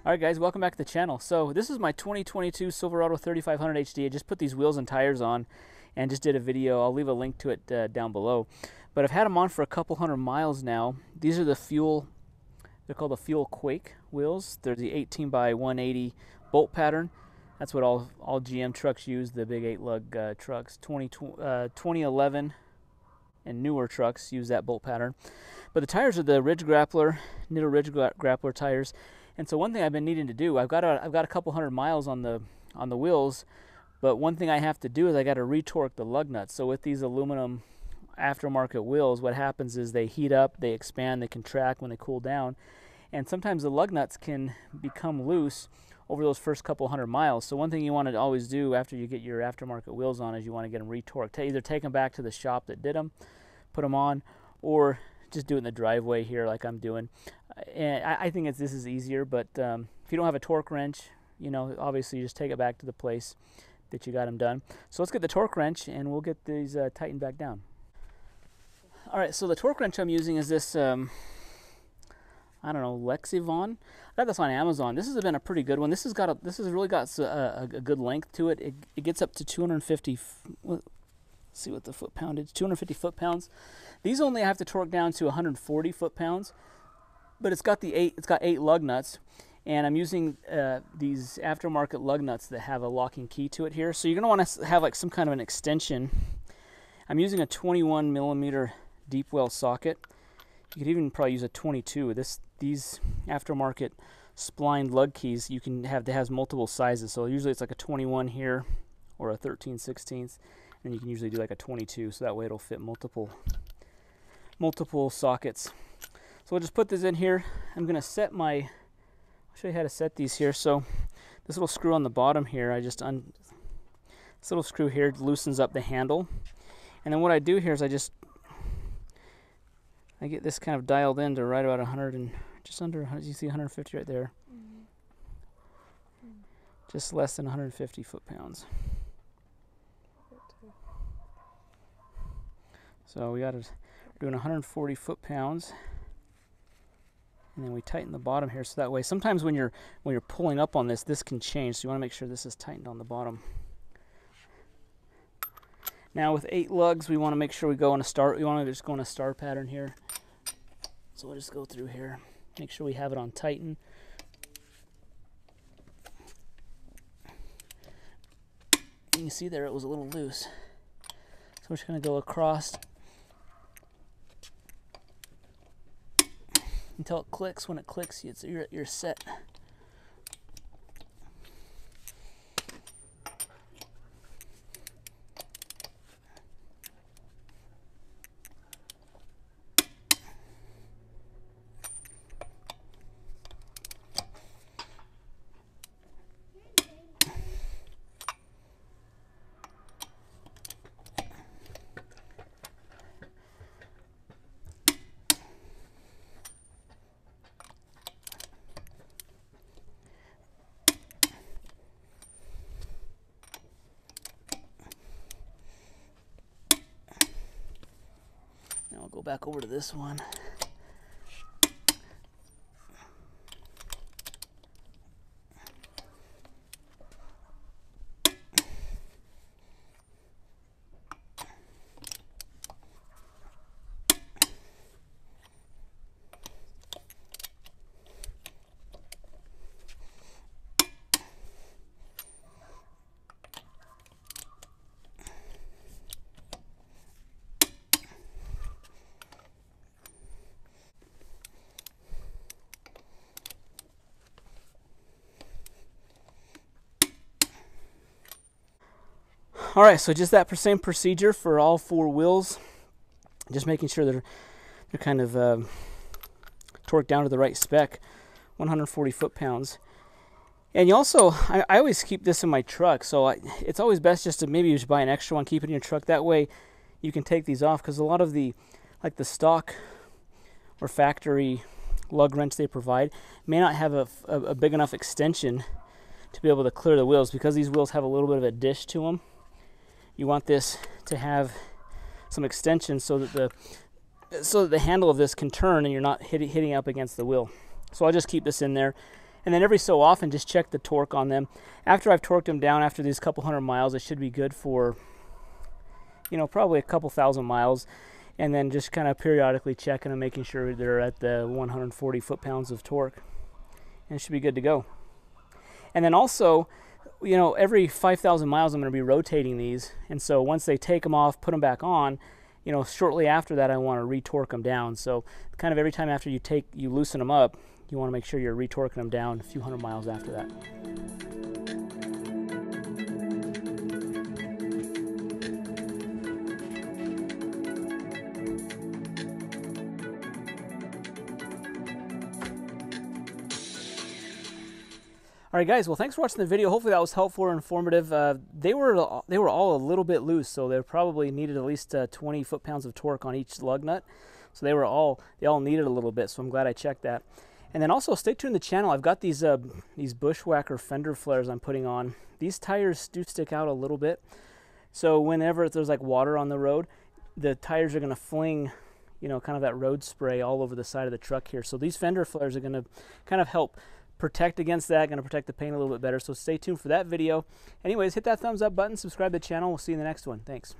Alright guys, welcome back to the channel. So this is my 2022 Silverado 3500 HD. I just put these wheels and tires on and just did a video. I'll leave a link to it down below. But I've had them on for a couple hundred miles now. These are the fuel, they're called the Fuel Quake wheels. They're the 18 by 180 bolt pattern. That's what all GM trucks use, the big 8-lug trucks. 2011 and newer trucks use that bolt pattern. But the tires are the Ridge Grappler, Nitto Ridge Grappler tires. And so one thing I've been needing to do, I've got a couple hundred miles on the wheels, but one thing I have to do is I got to retorque the lug nuts. So with these aluminum aftermarket wheels, what happens is they heat up, they expand, they contract when they cool down, and sometimes the lug nuts can become loose over those first couple hundred miles. So one thing you want to always do after you get your aftermarket wheels on is you want to get them retorqued. Either take them back to the shop that did them, put them on, or just do it in the driveway here like I'm doing. And I think this is easier, but if you don't have a torque wrench, you know, obviously you just take it back to the place that you got them done. So let's get the torque wrench and we'll get these tightened back down. All right, so the torque wrench I'm using is this, I don't know, Lexivon. I got this on Amazon. This has been a pretty good one. This has really got a good length to it. It gets up to 250. Let's see what the foot poundage. 250 foot-pounds. These only have to torque down to 140 foot-pounds, but it's got eight lug nuts, and I'm using these aftermarket lug nuts that have a locking key to it here. So you're gonna want to have like some kind of an extension. I'm using a 21 millimeter deep well socket. You could even probably use a 22. These aftermarket splined lug keys you can have, that has multiple sizes. So usually it's like a 21 here or a 13/16, and you can usually do like a 22. So that way it'll fit multiple sockets. So we'll just put this in here. I'm gonna set I'll show you how to set these here. So this little screw on the bottom here, this little screw here loosens up the handle. And then what I do here is I get this kind of dialed in to right about 100 and just under, you see 150 right there. Just less than 150 foot-pounds. So we got it doing 140 foot-pounds. And then we tighten the bottom here, so that way sometimes when you're pulling up on this can change, so you want to make sure this is tightened on the bottom. Now with 8 lugs, we want to make sure we want to just go in a star pattern here. So we'll just go through here, make sure we have it on tighten. And you see there it was a little loose. So we're just going to go across until it clicks. When it clicks, you're set. Now I'll go back over to this one. All right, so just that same procedure for all 4 wheels. Just making sure they're kind of torqued down to the right spec, 140 foot-pounds. And you also, I always keep this in my truck, so it's always best just to maybe just buy an extra one, keep it in your truck. That way you can take these off, because a lot of the stock or factory lug wrench they provide may not have a big enough extension to be able to clear the wheels, because these wheels have a little bit of a dish to them. You want this to have some extension so that so that the handle of this can turn and you're not hitting up against the wheel. So I'll just keep this in there. And then every so often, just check the torque on them. After I've torqued them down, after these couple hundred miles, it should be good for, you know, probably a couple thousand miles. And then just kind of periodically checking and making sure they're at the 140 foot-pounds of torque. And it should be good to go. And then also, you know, every 5,000 miles I'm going to be rotating these. And so once they take them off, put them back on, you know, shortly after that I want to re-torque them down. So kind of every time after you loosen them up, you want to make sure you're re-torquing them down a few hundred miles after that. All right, guys, well, thanks for watching the video. Hopefully that was helpful or informative. They were all a little bit loose, so they probably needed at least 20 foot-pounds of torque on each lug nut. So they all needed a little bit, so I'm glad I checked that. And then also stay tuned to the channel. I've got these Bushwhacker fender flares I'm putting on. These tires do stick out a little bit. So whenever there's like water on the road, the tires are going to fling, you know, kind of that road spray all over the side of the truck here. So these fender flares are going to kind of help protect against that, going to protect the paint a little bit better. So stay tuned for that video. Anyways, hit that thumbs up button, subscribe to the channel. We'll see you in the next one. Thanks.